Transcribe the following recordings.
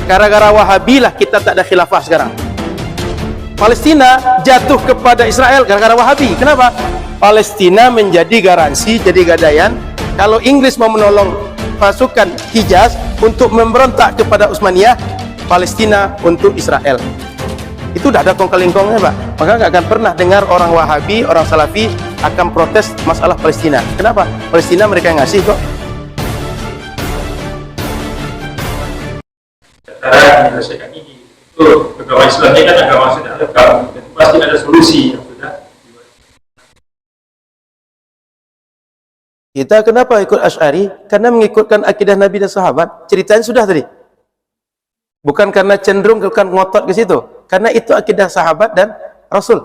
Gara-gara Wahabi lah kita tak ada khilafah sekarang. Palestina jatuh kepada Israel gara-gara Wahabi. Kenapa? Palestina menjadi garansi, jadi gadaian kalau Inggris mau menolong pasukan Hijaz untuk memberontak kepada Utsmaniyah, Palestina untuk Israel. Itu udah ada kong-kalingkongnya, Pak. Maka nggak akan pernah dengar orang Wahabi, orang Salafi akan protes masalah Palestina. Kenapa? Palestina mereka yang ngasih kok. Cara menyelesaikan ini itu agama Islam ini kan agama sudah lengkap, pasti ada solusi yang sudah. Kita kenapa ikut Asy'ari? Karena mengikutkan akidah Nabi dan sahabat. Ceritanya sudah tadi. Bukan karena cenderung bukan ngotot ke situ. Karena itu akidah sahabat dan Rasul.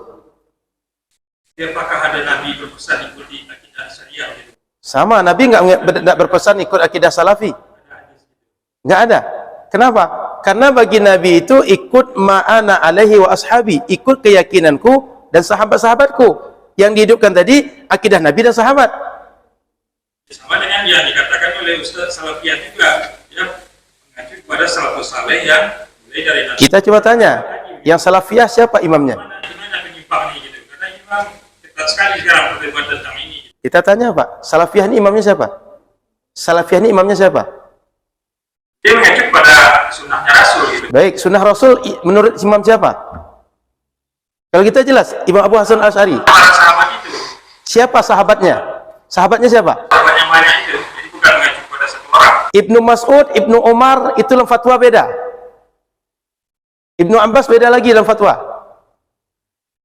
Apakah ada Nabi berpesan ikuti akidah syariah gitu? Sama, Nabi nggak berpesan ikut akidah Salafi. Nggak ada. Kenapa? Karena bagi Nabi itu ikut ma'ana alaihi wa ashabi, ikut keyakinanku dan sahabat-sahabatku. Yang dihidupkan tadi akidah Nabi dan sahabat. Sama dengan yang dikatakan oleh Ustaz Salafiyah juga, yang mengacu kepada salafus saleh yang mulai dari Nabi. Kita coba tanya, yang Salafiyah siapa imamnya? Gimana menyimpang ini gitu? Karena imam ketat sekali sekarang berdebat tentang ini. Kita tanya, Pak, Salafiyah ini imamnya siapa? Salafiyah ini imamnya siapa? Dia mengacu pada sunnahnya Rasul gitu. Baik, sunnah Rasul menurut imam siapa? Kalau kita jelas, Imam Abu Hasan Asy'ari. Para sahabat itu, Siapa sahabatnya? Sahabatnya siapa? sahabat yang banyak itu, jadi bukan mengacu pada satu orang. Ibnu Mas'ud, Ibnu Umar, itu dalam fatwa beda. Ibnu Abbas beda lagi dalam fatwa.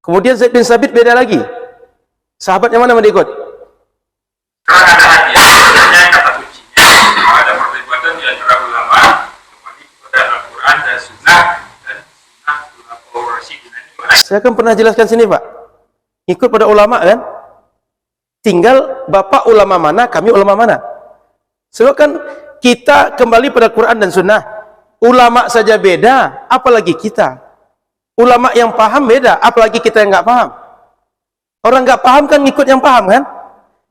Kemudian Zaid bin Sabit beda lagi. Sahabat yang mana ikut? Karena ada hadis, sebenarnya kata kuncinya ada perdebatan di antara ulama kembali kepada Al-Quran dan Sunnah ulama Rasyidin. Saya kan pernah jelaskan sini, Pak. Ikut pada ulama kan? Tinggal Bapak ulama mana, kami ulama mana. Sebab kan kita kembali pada Quran dan Sunnah. Ulama saja beda, apalagi kita. Ulama yang paham beda, apalagi kita yang nggak paham. Orang nggak paham kan ngikut yang paham kan?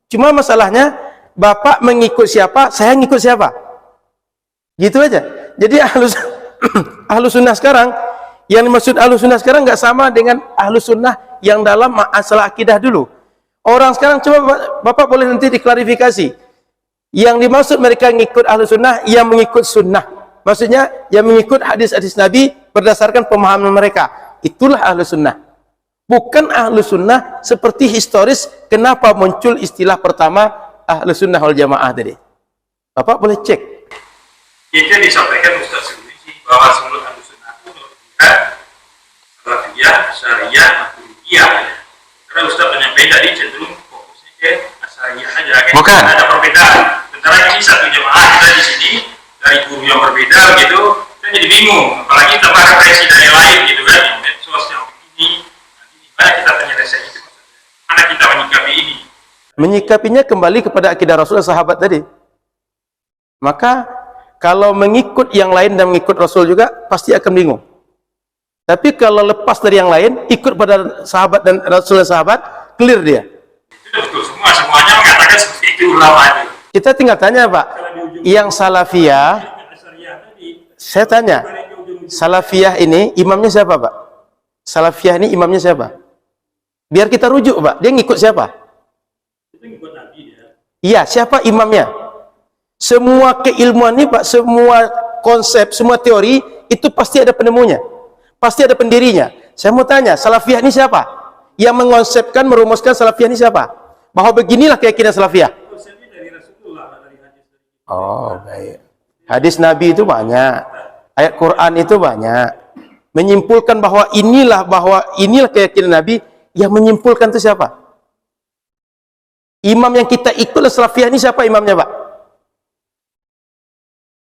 Cuma masalahnya, Bapak mengikut siapa, saya ngikut siapa. Gitu aja. Jadi ahlus sunnah sekarang, yang dimaksud ahlus sunnah sekarang nggak sama dengan ahlus sunnah yang dalam masalah akidah dulu. Orang sekarang, coba Bapak boleh nanti diklarifikasi. Yang dimaksud mereka ngikut ahlus sunnah, yang mengikut sunnah. Maksudnya, yang mengikut hadis-hadis Nabi berdasarkan pemahaman mereka. Itulah ahlus sunnah. Bukan ahlus sunnah seperti historis kenapa muncul istilah pertama ahlus sunnah wal jamaah tadi. Bapak boleh cek. Itu yang disampaikan Ustaz Sunusi bahwa seluruh ahlus sunnah itu menunjukkan Salafiyah, Syariah, Maturidiyah. Karena Ustaz menyampaikan tadi cenderung fokusnya ke Syariah aja. Bukan. Ada perbedaan. Sementara ini satu jamaah kita di sini dari guru yang berbeda gitu, kita jadi bingung. Apalagi tambah referensi dari lain gitu kan, yang medsos yang begini. Gimana kita penyelesaian itu? Mana kita menyikapi ini? Menyikapinya kembali kepada akidah Rasul dan sahabat tadi. Maka kalau mengikut yang lain dan mengikut Rasul juga pasti akan bingung. Tapi kalau lepas dari yang lain, ikut pada sahabat dan Rasul dan sahabat, clear dia. Itu betul semuanya mengatakan seperti itu ulama itu. Kita tinggal tanya, Pak, yang Salafiyah, saya tanya, Salafiyah ini imamnya siapa, Pak? Salafiyah ini imamnya siapa? Biar kita rujuk, Pak. Dia ngikut siapa? Iya, siapa imamnya? Semua keilmuan ini, Pak, semua konsep, semua teori, itu pasti ada penemunya. Pasti ada pendirinya. Saya mau tanya, Salafiyah ini siapa? Yang mengonsepkan, merumuskan Salafiyah ini siapa? Bahwa beginilah keyakinan Salafiyah. Oh, baik. Hadis Nabi itu banyak. Ayat Quran itu banyak. Menyimpulkan bahwa inilah keyakinan Nabi. Yang menyimpulkan itu siapa? Imam yang kita ikut Salafiyah ini siapa imamnya, Pak?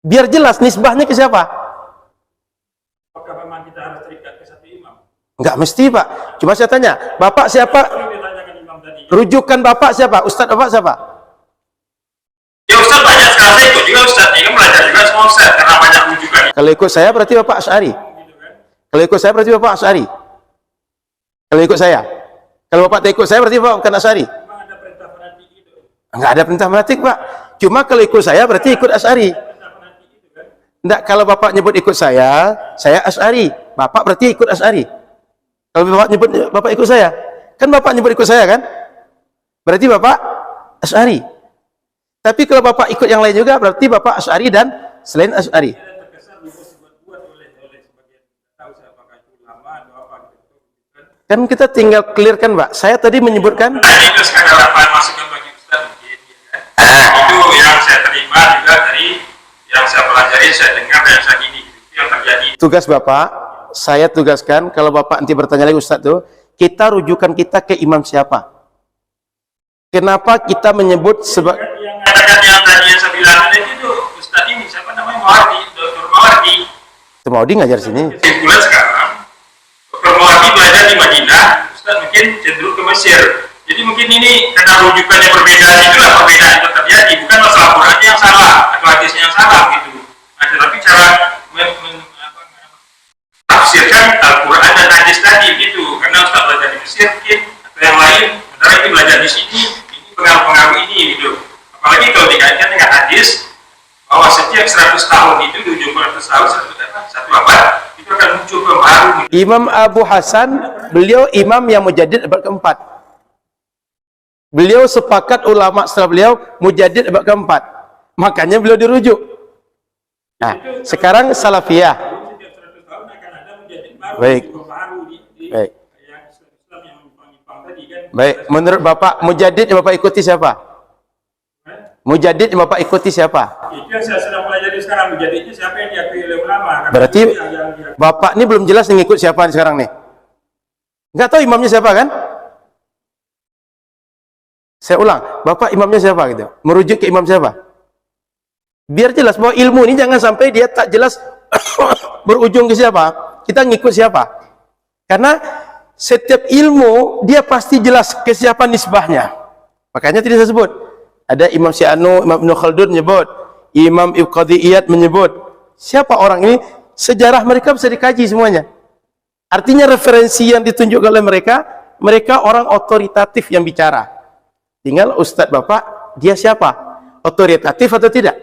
Biar jelas nisbahnya ke siapa? Apakah memang kita harus terikat ke satu imam? Enggak mesti, Pak. Cuma saya tanya, Bapak siapa? Rujukan Bapak siapa? Ustadz Bapak siapa? Ya Ustaz banyak sekarang saya ikut juga Ustaz. Ini belajar juga semua Ustaz karena banyak rujukan. Kalau ikut saya berarti Bapak Asy'ari. Kalau ikut saya berarti Bapak Asy'ari. Kalau ikut saya. Kalau Bapak tak ikut saya berarti Bapak bukan Asy'ari. Memang ada perintah fanatik itu. Enggak ada perintah fanatik, Pak. Cuma kalau ikut saya berarti ikut Asy'ari. Enggak, kalau bapak nyebut ikut saya Asy'ari. Bapak berarti ikut Asy'ari. Kalau bapak nyebut bapak ikut saya, kan bapak nyebut ikut saya kan? Berarti bapak Asy'ari. Tapi kalau bapak ikut yang lain juga, berarti bapak Asy'ari dan selain Asy'ari. Kan kita tinggal clearkan, Pak. Saya tadi menyebutkan itu sekadar apa masukan bagi Ustaz mungkin ya. Itu yang saya terima juga dari yang saya pelajari, saya dengar dan saya ini itu yang terjadi. tugas Bapak, saya tugaskan kalau Bapak nanti bertanya lagi Ustaz tuh, kita rujukan kita ke imam siapa? Kenapa kita menyebut sebab Yang katakan yang tadi yang saya bilang itu Ustaz ini siapa namanya, Mawardi, Dr. Mawardi. itu mau di ngajar sini? Kesimpulan sekarang Dr. Mawardi belajar di Madinah, Ustaz mungkin cenderung ke Mesir. Jadi mungkin ini karena rujukannya perbedaan, itulah perbedaan itu terjadi, bukan masalah Qurannya yang salah atau hadisnya yang salah gitu. Nah, tetapi cara tafsirkan Al-Quran dan hadis tadi gitu. Karena Ustaz belajar di Mesir mungkin atau yang lain, sementara ini belajar di sini, ini pengaruh-pengaruh ini gitu. Apalagi kalau dikaitkan dengan hadis bahwa setiap 100 tahun itu 700 tahun satu abad itu akan muncul pembaharu gitu. Imam Abu Hasan, beliau imam yang mujaddid abad keempat. Beliau sepakat ulama setelah beliau mujaddid abad keempat. Makanya beliau dirujuk. Nah, sekarang Salafiyah. Setiap 100 tahun akan ada menjadi baru, Baik. pembaharu di Baik. yang Islam yang menyimpang tadi kan. Baik, menurut Bapak mujaddid yang Bapak ikuti siapa? Mujaddid yang Bapak ikuti siapa? Itu yang saya sedang pelajari sekarang, menjadinya siapa yang diakui oleh ulama. Karena Berarti itu yang Bapak ini belum jelas ngikut siapa nih sekarang nih. Nggak tahu imamnya siapa kan? Saya ulang, Bapak imamnya siapa gitu? Merujuk ke imam siapa? Biar jelas bahwa ilmu ini jangan sampai dia tak jelas berujung ke siapa. Kita ngikut siapa? Karena setiap ilmu dia pasti jelas ke siapa nisbahnya. Makanya tadi saya sebut ada Imam Syi'anu, Imam Ibn Khaldun menyebut, Imam Ibn Qadiyat menyebut. Siapa orang ini? Sejarah mereka bisa dikaji semuanya. Artinya referensi yang ditunjukkan oleh mereka, mereka orang otoritatif yang bicara. Tinggal Ustadz Bapak, dia siapa? Otoritatif atau tidak?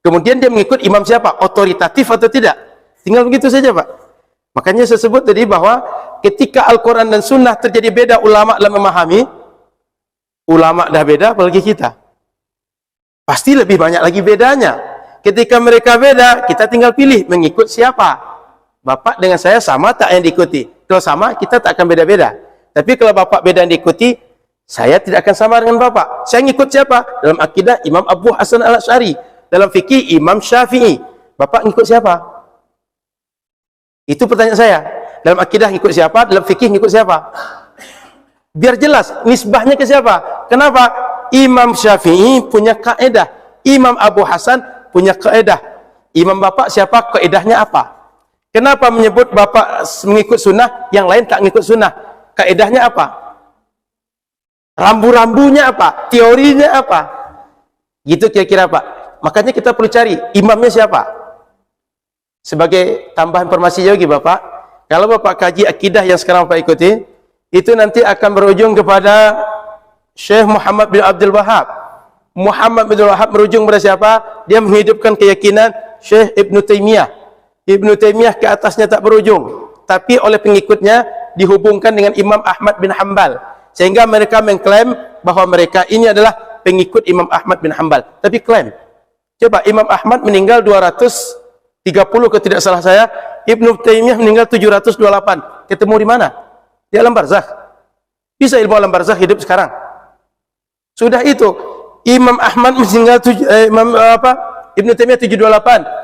Kemudian dia mengikut imam siapa? Otoritatif atau tidak? Tinggal begitu saja, Pak. Makanya saya sebut tadi bahwa ketika Al-Quran dan Sunnah terjadi beda ulama dalam memahami, ulama dah beda, apalagi kita. Pasti lebih banyak lagi bedanya. Ketika mereka beda, kita tinggal pilih mengikut siapa. Bapak dengan saya sama tak yang diikuti? Kalau sama, kita tak akan beda-beda. Tapi kalau Bapak beda yang diikuti, saya tidak akan sama dengan Bapak. Saya ngikut siapa? Dalam akidah Imam Abu Hasan Al-Asy'ari. Dalam fikih Imam Syafi'i. Bapak ngikut siapa? Itu pertanyaan saya. Dalam akidah ngikut siapa? Dalam fikih ngikut siapa? Biar jelas nisbahnya ke siapa. Kenapa? Imam Syafi'i punya kaidah, Imam Abu Hasan punya kaidah. Imam Bapak siapa? Kaidahnya apa? Kenapa menyebut Bapak mengikut sunnah, yang lain tak mengikut sunnah? Kaidahnya apa? Rambu-rambunya apa? Teorinya apa? Gitu kira-kira, Pak. Makanya kita perlu cari imamnya siapa. Sebagai tambahan informasi juga Bapak, kalau Bapak kaji akidah yang sekarang Bapak ikuti, itu nanti akan berujung kepada Syekh Muhammad bin Abdul Wahab. Muhammad bin Abdul Wahab berujung kepada siapa? Dia menghidupkan keyakinan Syekh Ibn Taymiyah. Ibn Taymiyah ke atasnya tak berujung, tapi oleh pengikutnya dihubungkan dengan Imam Ahmad bin Hanbal, sehingga mereka mengklaim bahwa mereka ini adalah pengikut Imam Ahmad bin Hanbal. Tapi klaim, coba Imam Ahmad meninggal 230 kalau tidak salah saya, Ibn Taymiyah meninggal 728. Ketemu di mana? Di alam barzakh. Bisa ilmu alam barzakh hidup sekarang? Sudah itu Imam Ahmad meninggal Ibn Taymiyah 728.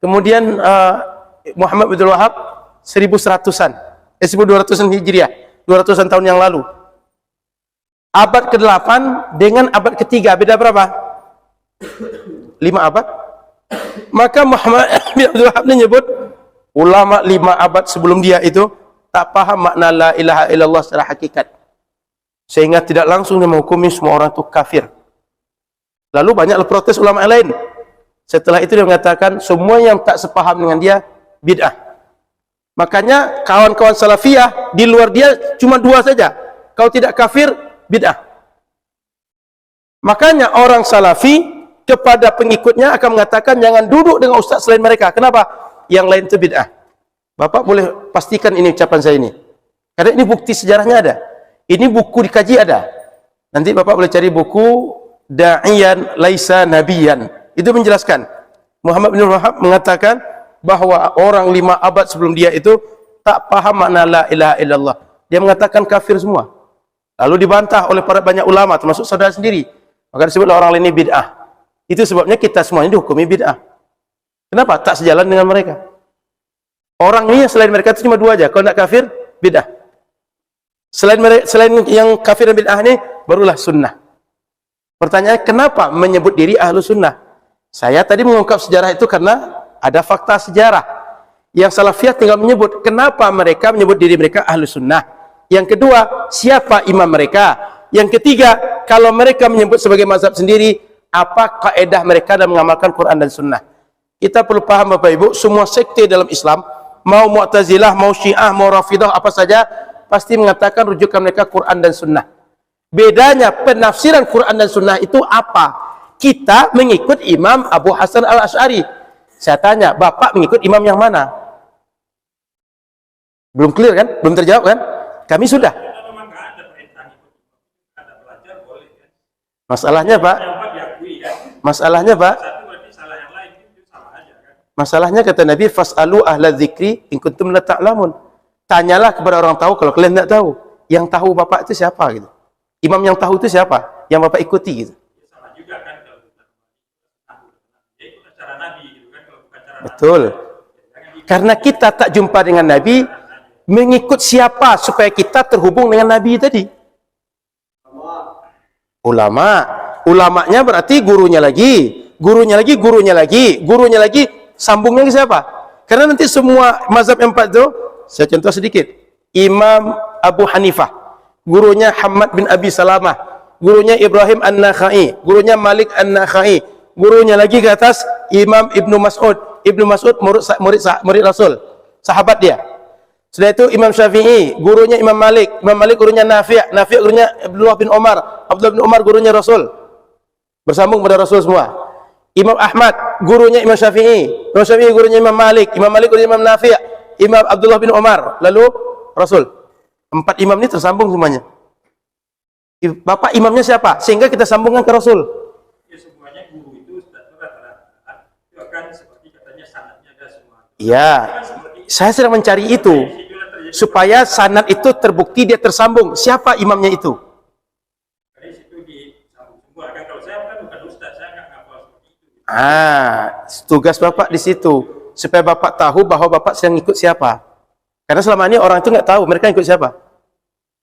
Kemudian Muhammad bin Abdul Wahab 1100-an, 1200-an Hijriah, 200-an tahun yang lalu. Abad ke-8 dengan abad ke-3 beda berapa? 5 abad. Maka Muhammad bin Abdul Wahab menyebut ulama 5 abad sebelum dia itu tak paham makna la ilaha illallah secara hakikat, sehingga tidak langsung dia menghukumi semua orang itu kafir. Lalu banyaklah protes ulama yang lain. Setelah itu dia mengatakan semua yang tak sepaham dengan dia bid'ah. Makanya kawan-kawan salafiyah di luar dia cuma 2 saja. Kalau tidak kafir, bid'ah. Makanya orang salafi kepada pengikutnya akan mengatakan jangan duduk dengan ustaz selain mereka. Kenapa? Yang lain itu bid'ah. Bapak boleh pastikan ini ucapan saya ini. Karena ini bukti sejarahnya ada. Ini buku dikaji ada. Nanti Bapak boleh cari buku Da'iyan Laisa Nabiyan. Itu menjelaskan. Muhammad bin Wahab mengatakan bahwa orang 5 abad sebelum dia itu tak paham makna la ilaha illallah. Dia mengatakan kafir semua. Lalu dibantah oleh para banyak ulama termasuk saudara sendiri. Maka disebutlah orang lain ini bid'ah. Itu sebabnya kita semuanya dihukumi bid'ah. Kenapa? Tak sejalan dengan mereka. Orang ini selain mereka itu cuma 2 aja. Kalau tidak kafir, bid'ah. Selain yang kafir dan bid'ah ini, barulah sunnah. Pertanyaannya, kenapa menyebut diri ahlu sunnah? Saya tadi mengungkap sejarah itu karena ada fakta sejarah. Yang salafiyah tinggal menyebut kenapa mereka menyebut diri mereka ahlu sunnah. Yang kedua, siapa imam mereka? Yang ketiga, kalau mereka menyebut sebagai mazhab sendiri, apa kaedah mereka dalam mengamalkan Quran dan sunnah? Kita perlu paham Bapak Ibu, semua sekte dalam Islam, mau Mu'tazilah, mau Syiah, mau Rafidah, apa saja, pasti mengatakan rujukan mereka Quran dan sunnah. Bedanya penafsiran Quran dan sunnah itu apa? Kita mengikut Imam Abu Hasan al-Asy'ari. Saya tanya, Bapak mengikut imam yang mana? Belum clear kan? Belum terjawab kan? Kami sudah. Masalahnya Pak, masalahnya kata Nabi, fas'alu ahla dzikri in kuntum la ta'lamun. Tanyalah kepada orang tahu kalau kalian tidak tahu. Yang tahu Bapak itu siapa gitu? Imam yang tahu itu siapa? Yang Bapak ikuti gitu. Betul. Karena kita tak jumpa dengan Nabi, mengikut siapa supaya kita terhubung dengan Nabi tadi? Ulama. Ulamanya berarti gurunya lagi, gurunya lagi, gurunya lagi, gurunya lagi, sambungnya ke siapa? Karena nanti semua mazhab yang 4 itu, saya contoh sedikit. Imam Abu Hanifah, gurunya Hamad bin Abi Salamah, gurunya Ibrahim An-Nakhai, gurunya Malik An-Nakhai, gurunya lagi ke atas Imam Ibnu Mas'ud. Ibnu Mas'ud murid Rasul, sahabat dia. Setelah itu Imam Syafi'i, gurunya Imam Malik, Imam Malik gurunya Nafi', Nafi' gurunya Abdullah bin Umar, Abdullah bin Umar gurunya Rasul. Bersambung pada Rasul semua. Imam Ahmad, gurunya Imam Syafi'i, Imam Syafi'i gurunya Imam Malik, Imam Malik gurunya Imam Nafi', Imam Abdullah bin Umar, lalu Rasul. 4 imam ini tersambung semuanya. Bapak imamnya siapa? Sehingga kita sambungkan ke Rasul. Ya, semuanya guru itu rata-rata itu akan seperti katanya sanadnya ada semua. Iya. Saya sedang mencari itu supaya sanad itu terbukti dia tersambung. Siapa imamnya itu? Dari situ disambung semua kan. Kalau saya kan bukan ustaz, saya nggak ngapal seperti itu. Tugas Bapak di situ supaya Bapak tahu bahwa Bapak sedang ikut siapa. Karena selama ini orang itu nggak tahu mereka ikut siapa.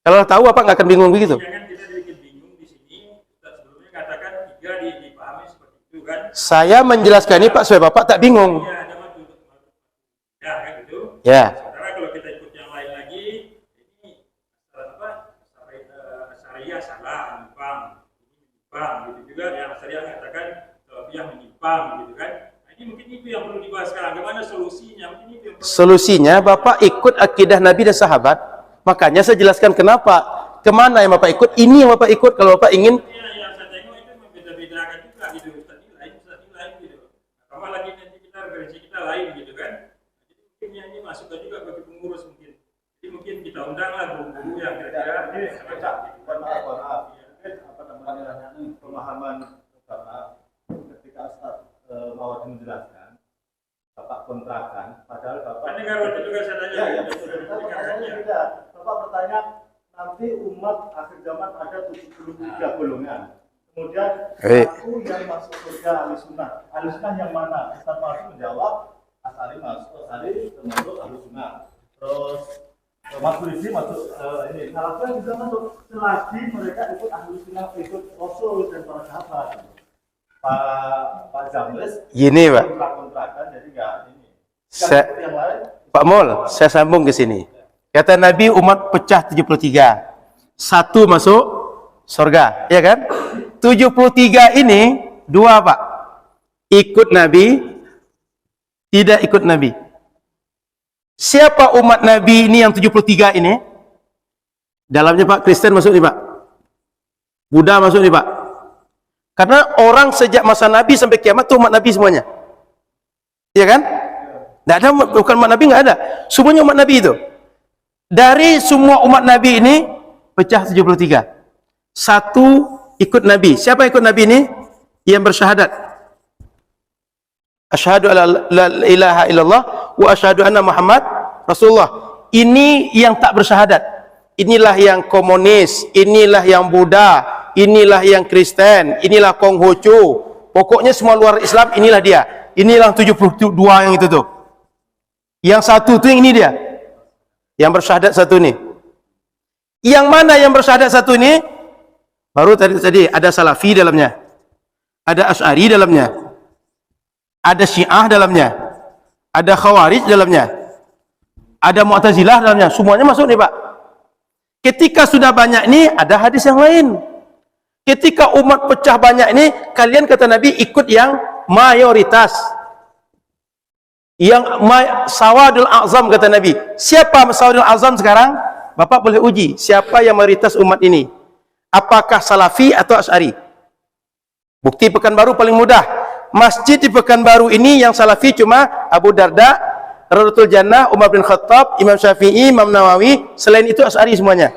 Kalau tahu Bapak nggak akan bingung begitu. Jangan kita sedikit bingung di sini. Ustaz sebelumnya katakan 3 dipahami seperti itu kan. Saya menjelaskan ini Pak supaya Bapak tak bingung. Ya, ada waktu ya kan gitu. Ya. Sementara kalau kita ikut yang lain lagi, ini apa? Syariah salah, menyimpang, gitu juga. Yang syariah mengatakan salafiyah menyimpang, gitu kan. Nah, ini mungkin itu yang perlu dibahas sekarang. Bagaimana solusinya? Mungkin itu yang perlu. Solusinya Bapak ikut akidah Nabi dan sahabat. Makanya saya jelaskan kenapa, kemana yang Bapak ikut. Ini yang Bapak ikut kalau Bapak ingin. Yang saya tengok itu membeda-bedakan juga gitu. Ustaz ini lain gitu. Sama lagi nanti kita referensi kita lain gitu kan. Jadi mungkin yang ini masukkan juga bagi pengurus mungkin. Jadi mungkin kita undanglah guru-guru yang kira-kira pemahaman karena ketika Ustaz mau menjelaskan Bapak kontrakan, padahal Bapak kan dengar waktu juga saya tanya. ya, tidak. Bapak bertanya nanti umat akhir zaman ada 73 golongan. Kemudian aku yang masuk surga ahli sunnah yang mana? Ustaz Maruf menjawab Asari masuk, Asari termasuk ahli sunnah. Terus Maturidi masuk ini. Salafiyah juga masuk selagi mereka ikut ahli sunnah, ikut Rasul dan para sahabat. Pak Jamles Gini Pak. kontrakan jadi nggak ini. Yang lain. Pak Mul, saya sambung ke sini. Kata Nabi umat pecah 73. 1 masuk surga, ya kan? 73 ini 2 Pak. Ikut Nabi, tidak ikut Nabi. Siapa umat Nabi ini yang 73 ini? Dalamnya Pak Kristen masuk nih Pak. Buddha masuk nih Pak. Karena orang sejak masa Nabi sampai kiamat itu umat Nabi semuanya. Iya kan? Tidak ada, bukan umat Nabi, nggak ada. Semuanya umat Nabi itu. Dari semua umat Nabi ini pecah 73. Satu ikut Nabi. Siapa ikut Nabi ini? Yang bersyahadat. Asyhadu alla la ilaha illallah wa asyhadu anna Muhammad Rasulullah. Ini yang tak bersyahadat. Inilah yang komunis, inilah yang Buddha, inilah yang Kristen, inilah Konghucu. Pokoknya semua luar Islam, inilah dia. Inilah 72 yang itu tuh. Yang satu tuh yang ini dia. Yang bersyahadat satu ini. Yang mana yang bersyahadat satu ini? Baru tadi ada Salafi dalamnya. Ada Asy'ari dalamnya. Ada Syiah dalamnya. Ada Khawarij dalamnya. Ada Mu'tazilah dalamnya. Semuanya masuk nih, Pak. Ketika sudah banyak ini, ada hadis yang lain. Ketika umat pecah banyak ini, kalian kata Nabi ikut yang mayoritas. Yang sawadul azam kata Nabi. Siapa sawadul azam sekarang? Bapak boleh uji. Siapa yang mayoritas umat ini? Apakah Salafi atau Asy'ari? Bukti Pekanbaru paling mudah. Masjid di Pekanbaru ini yang Salafi cuma Abu Darda, Raudhatul Jannah, Umar bin Khattab, Imam Syafi'i, Imam Nawawi. Selain itu Asy'ari semuanya.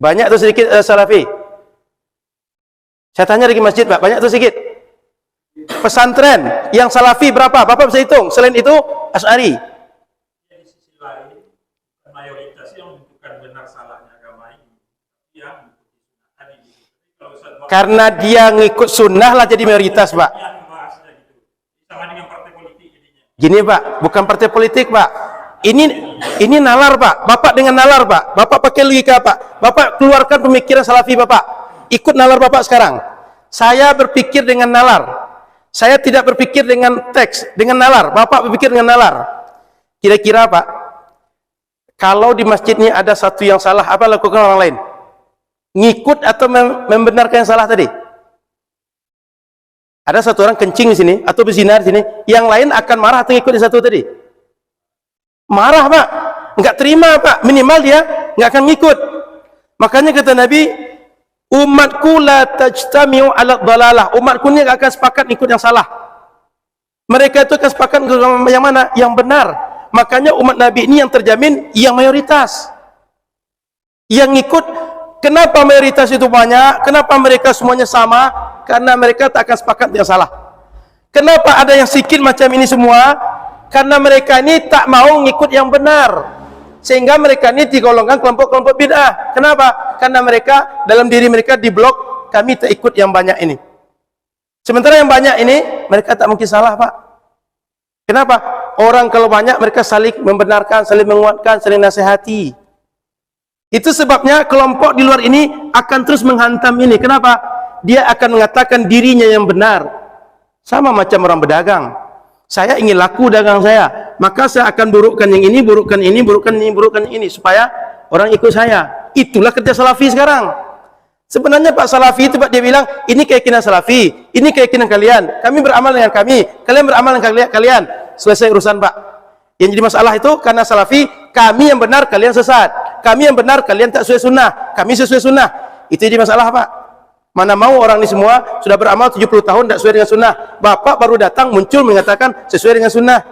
Banyak atau sedikit Salafi? Saya tanya lagi masjid, Pak, banyak atau sedikit? Pesantren yang Salafi berapa? Bapak bisa hitung. Selain itu Asy'ari. Di sisi lain, mayoritas yang menentukan benar salahnya agama ini yang tadi. Karena dia ngikut sunnah lah jadi mayoritas, Pak. Sama dengan partai politik jadinya. Gini, Pak, bukan partai politik, Pak. Ini nalar, Pak. Bapak dengan nalar, Pak. Bapak pakai logika, Pak. Bapak keluarkan pemikiran Salafi Bapak. Ikut nalar Bapak sekarang. Saya berpikir dengan nalar. Saya tidak berpikir dengan teks, dengan nalar. Bapak berpikir dengan nalar. Kira-kira, Pak, kalau di masjid ini ada satu yang salah, apa lakukan orang lain? Ngikut atau membenarkan yang salah tadi? Ada satu orang kencing di sini atau berzina di sini, yang lain akan marah atau ngikut di satu tadi? Marah, Pak. Enggak terima, Pak. Minimal dia enggak akan ngikut. Makanya kata Nabi, umatku la tajtami'u 'ala dhalalah. Umatku ini enggak akan sepakat ikut yang salah. Mereka itu akan sepakat yang mana? Yang benar. Makanya umat Nabi ini yang terjamin yang mayoritas. Yang ngikut. Kenapa mayoritas itu banyak? Kenapa mereka semuanya sama? Karena mereka tak akan sepakat yang salah. Kenapa ada yang sikit macam ini semua? Karena mereka ini tak mau ngikut yang benar. Sehingga mereka ini digolongkan kelompok-kelompok bid'ah. Kenapa? Karena mereka dalam diri mereka diblok, kami tak ikut yang banyak ini. Sementara yang banyak ini mereka tak mungkin salah, Pak. Kenapa? Orang kalau banyak mereka saling membenarkan, saling menguatkan, saling nasihati. Itu sebabnya kelompok di luar ini akan terus menghantam ini. Kenapa? Dia akan mengatakan dirinya yang benar. Sama macam orang berdagang. Saya ingin laku dagang saya, maka saya akan burukkan yang ini, burukkan ini, burukkan ini, burukkan ini, supaya orang ikut saya. Itulah kerja Salafi sekarang. Sebenarnya Pak Salafi itu Pak, dia bilang, ini keyakinan Salafi, ini keyakinan kalian. Kami beramal dengan kami, kalian beramal dengan kalian. Selesai urusan, Pak. Yang jadi masalah itu karena Salafi, kami yang benar, kalian sesat. Kami yang benar, kalian tak sesuai sunnah. Kami sesuai sunnah. Itu jadi masalah, Pak. Mana mau orang ini semua sudah beramal 70 tahun tak sesuai dengan sunnah. Bapak baru datang muncul mengatakan sesuai dengan sunnah.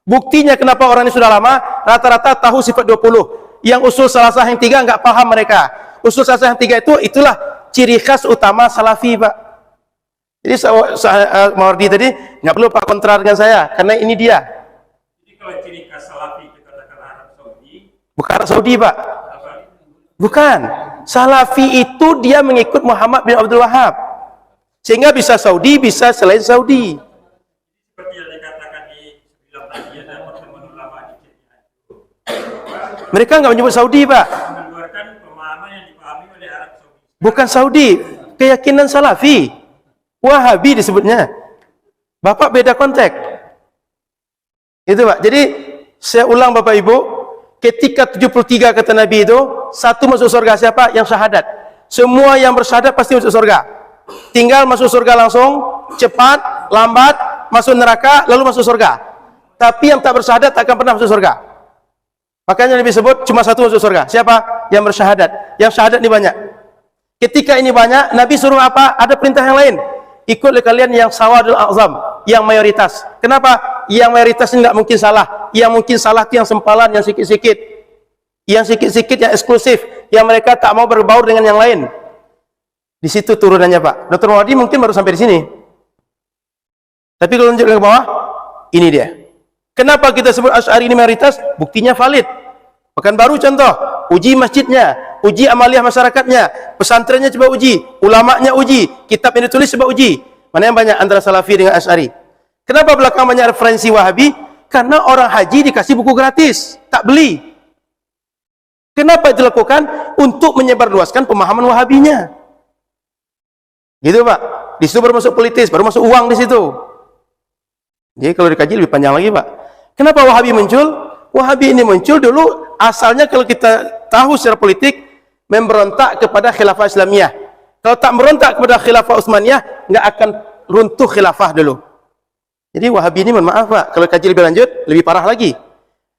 Buktinya kenapa orang ini sudah lama rata-rata tahu sifat 20. Yang usul salasah yang 3 enggak paham mereka. Usul salasah yang 3 itulah ciri khas utama Salafi, Pak. Jadi Mawardi tadi enggak perlu Pak kontra dengan saya karena ini dia. Jadi kalau ciri khas Salafi dikatakan Arab Saudi, bukan Arab Saudi, Pak. Bukan. Salafi itu dia mengikut Muhammad bin Abdul Wahab. Sehingga bisa Saudi, bisa selain Saudi. seperti yang dikatakan di sebelum tadi ada pertemuan ulama di Kenya itu. Mereka enggak menyebut Saudi, Pak. Mengeluarkan pemahaman yang dipahami oleh Arab Saudi. Bukan Saudi, keyakinan Salafi. Wahabi disebutnya. Bapak beda konteks. Itu, Pak. Jadi saya ulang Bapak Ibu, ketika 73 kata Nabi itu, satu masuk surga siapa? Yang syahadat. Semua yang bersyahadat pasti masuk surga. Tinggal masuk surga langsung, cepat, lambat, masuk neraka, lalu masuk surga. Tapi yang tak bersyahadat tak akan pernah masuk surga. Makanya Nabi sebut cuma satu masuk surga. Siapa? Yang bersyahadat. Yang syahadat ini banyak. Ketika ini banyak, Nabi suruh apa? Ada perintah yang lain. Ikutlah kalian yang sawadul azam, yang mayoritas. Kenapa? Yang mayoritas ini tidak mungkin salah. Yang mungkin salah itu yang sempalan, yang sikit-sikit. Yang sikit-sikit, yang eksklusif. Yang mereka tak mau berbaur dengan yang lain. Di situ turunannya Pak. Dr. Mawardi mungkin baru sampai di sini. Tapi kalau lanjut ke bawah, ini dia. Kenapa kita sebut Asy'ari ini mayoritas? Buktinya valid. Pekanbaru contoh, uji masjidnya, uji amaliyah masyarakatnya, pesantrennya coba uji, ulamanya uji, kitab yang ditulis coba uji. Mana yang banyak antara Salafi dengan Asy'ari? Kenapa belakang banyak referensi Wahabi? Karena orang haji dikasih buku gratis, tak beli. Kenapa itu dilakukan? Untuk menyebarluaskan pemahaman Wahabinya. Gitu Pak. Di situ baru masuk politis, baru masuk uang di situ. Jadi kalau dikaji lebih panjang lagi Pak. Kenapa Wahabi muncul? Wahabi ini muncul dulu asalnya kalau kita tahu secara politik memberontak kepada khilafah Islamiyah. Kalau tak merontak kepada khilafah Utsmaniyah, nggak akan runtuh khilafah dulu. Jadi Wahabi ini mohon maaf Pak, kalau kaji lebih lanjut lebih parah lagi.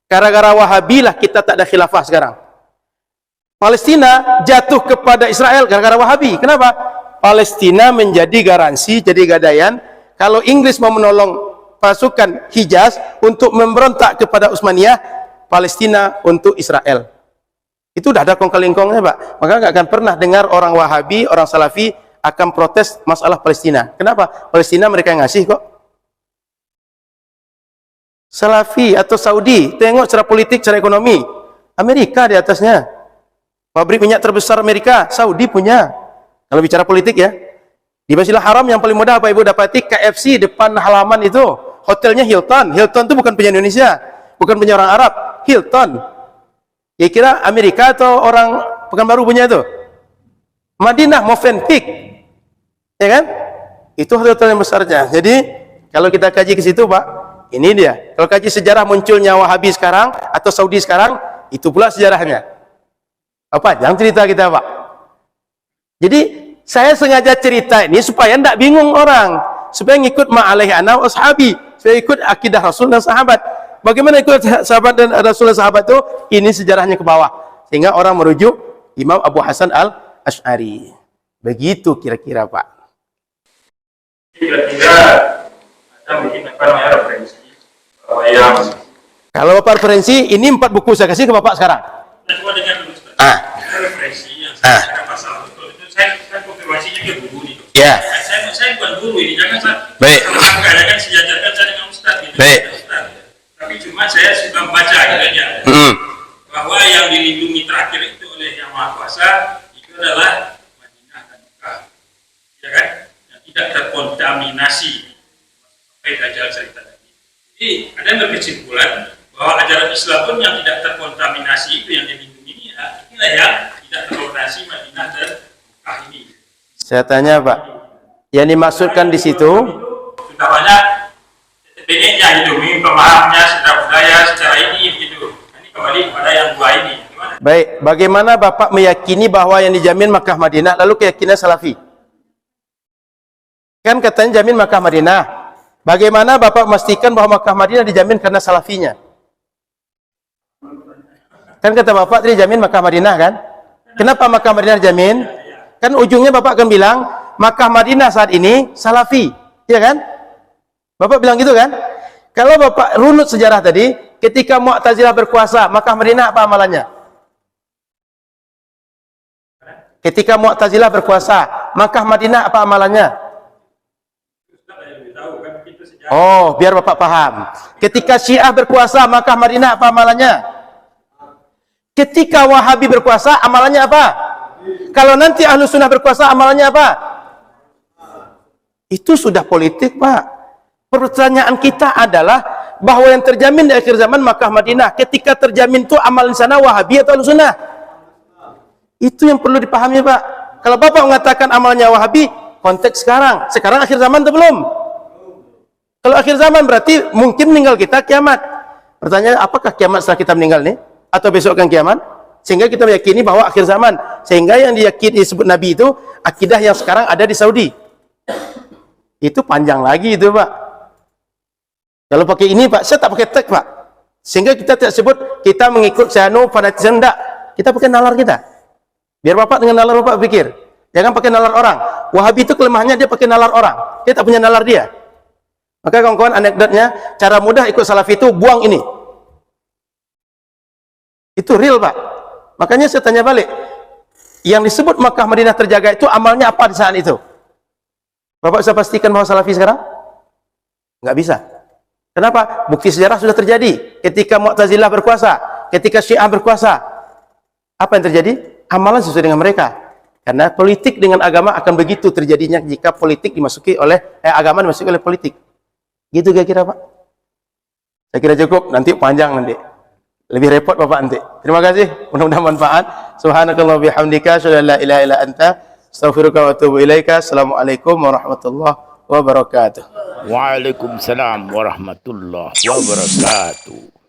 Gara-gara Wahabi lah kita tak ada khilafah sekarang. Palestina jatuh kepada Israel gara-gara Wahabi. Kenapa? Palestina menjadi garansi, jadi gadaian kalau Inggris mau menolong pasukan Hijaz untuk memberontak kepada Utsmaniyah, Palestina untuk Israel. Itu udah ada kongkal-lingkongnya Pak. Maka nggak akan pernah dengar orang Wahabi, orang Salafi akan protes masalah Palestina. Kenapa? Palestina mereka yang ngasih kok. Salafi atau Saudi, tengok secara politik, secara ekonomi. Amerika di atasnya. Pabrik minyak terbesar Amerika, Saudi punya. Kalau bicara politik ya. Di Masjidil Haram yang paling mudah Pak Ibu dapati KFC depan halaman itu. Hotelnya Hilton. Hilton itu bukan punya Indonesia, bukan punya orang Arab. Hilton. Ya kira Amerika atau orang Pekanbaru punya itu? Madinah, Movenpick, ya kan? Itu hotel yang besarnya. Jadi kalau kita kaji ke situ Pak, ini dia. Kalau kaji sejarah munculnya Wahabi sekarang atau Saudi sekarang, itu pula sejarahnya. Apa? Jangan cerita kita Pak. Jadi saya sengaja cerita ini supaya tidak bingung orang, supaya ngikut ma'alaihi ana wa ashabi. Saya ikut akidah Rasul dan sahabat. Bagaimana ikut sahabat dan Rasul dan sahabat itu? Ini sejarahnya ke bawah. Sehingga orang merujuk Imam Abu Hasan al-Asy'ari. Begitu kira-kira Pak. Kira-kira ada mungkin apa namanya referensi bahwa yang Kalau Bapak referensi, ini 4 buku saya kasih ke Bapak sekarang. cuma dengan dulu Ustaz. Referensi yang saya ada pasal betul itu saya konfirmasinya ke guru nih. Ya. Saya bukan guru ini, jangan saya. Baik. Kadang-kadang sejajarkan saya dengan Ustaz gitu. Baik. Ustaz. Tapi cuma saya suka membaca gitu aja. Bahwa yang dilindungi terakhir itu oleh Yang Maha Kuasa itu adalah Madinah dan Mekah. Ya kan? Yang tidak terkontaminasi sampai Dajjal cerita tadi. Jadi ada yang berkesimpulan bahwa ajaran Islam pun yang tidak terkontaminasi itu yang dilindungi ini ya, inilah yang tidak terkontaminasi Madinah dan Mekah ini. Saya tanya Pak, yang dimaksudkan di situ Sudah banyak TPD-nya gitu, pemahamnya secara budaya, secara ini gitu. Ini kembali kepada yang dua ini. Gimana? baik, bagaimana Bapak meyakini bahwa yang dijamin Makkah Madinah, lalu keyakinan Salafi? Kan katanya jamin Makkah Madinah. Bagaimana Bapak memastikan bahwa Makkah Madinah dijamin karena Salafinya? Kan kata Bapak tadi jamin Makkah Madinah kan? Kenapa Makkah Madinah dijamin? Kan ujungnya Bapak akan bilang Makkah Madinah saat ini Salafi, ya kan? Bapak bilang gitu kan? Kalau Bapak runut sejarah tadi, ketika Mu'tazilah berkuasa, Makkah Madinah apa amalannya? Ketika Mu'tazilah berkuasa, Makkah Madinah apa amalannya? Oh, biar Bapak paham. Ketika Syiah berkuasa, Makkah Madinah apa amalannya? Ketika Wahabi berkuasa, amalannya apa? Kalau nanti Ahlu Sunnah berkuasa, amalannya apa? Itu sudah politik Pak. Pertanyaan kita adalah bahwa yang terjamin di akhir zaman Makkah Madinah. Ketika terjamin itu amal di sana Wahabi atau Ahlu Sunnah? Itu yang perlu dipahami Pak. Kalau Bapak mengatakan amalnya Wahabi, konteks sekarang. Sekarang akhir zaman atau belum? Kalau akhir zaman berarti mungkin meninggal kita kiamat. Pertanyaan, apakah kiamat setelah kita meninggal nih? Atau besok akan kiamat? Sehingga kita meyakini bahwa akhir zaman. Sehingga yang diyakini disebut Nabi itu akidah yang sekarang ada di Saudi. Itu panjang lagi itu Pak. Kalau pakai ini Pak, saya tak pakai tag Pak. Sehingga kita tidak sebut kita mengikut Syahnu fanatisme, enggak. Kita pakai nalar kita. Biar Bapak dengan nalar Bapak pikir. Jangan pakai nalar orang. Wahabi itu kelemahannya dia pakai nalar orang. Dia tak punya nalar dia. Maka kawan-kawan, anekdotnya, cara mudah ikut Salafi itu buang ini. Itu real, Pak. Makanya saya tanya balik. Yang disebut Makkah Madinah terjaga itu amalnya apa di saat itu? Bapak bisa pastikan bahwa Salafi sekarang? Nggak bisa. Kenapa? Bukti sejarah sudah terjadi. Ketika Mu'tazilah berkuasa, ketika Syiah berkuasa, apa yang terjadi? Amalan sesuai dengan mereka. Karena politik dengan agama akan begitu terjadinya jika politik dimasuki oleh agama dimasuki oleh politik. Gitu kira-kira, Pak. Saya kira cukup, nanti panjang nanti. Lebih repot Bapak nanti. Terima kasih, mudah-mudahan manfaat. Subhanakallah bihamdika, asyhadu an la ilaha illa anta, astaghfiruka wa atubu ilaika. Assalamualaikum warahmatullahi wabarakatuh. Waalaikumsalam warahmatullahi wabarakatuh.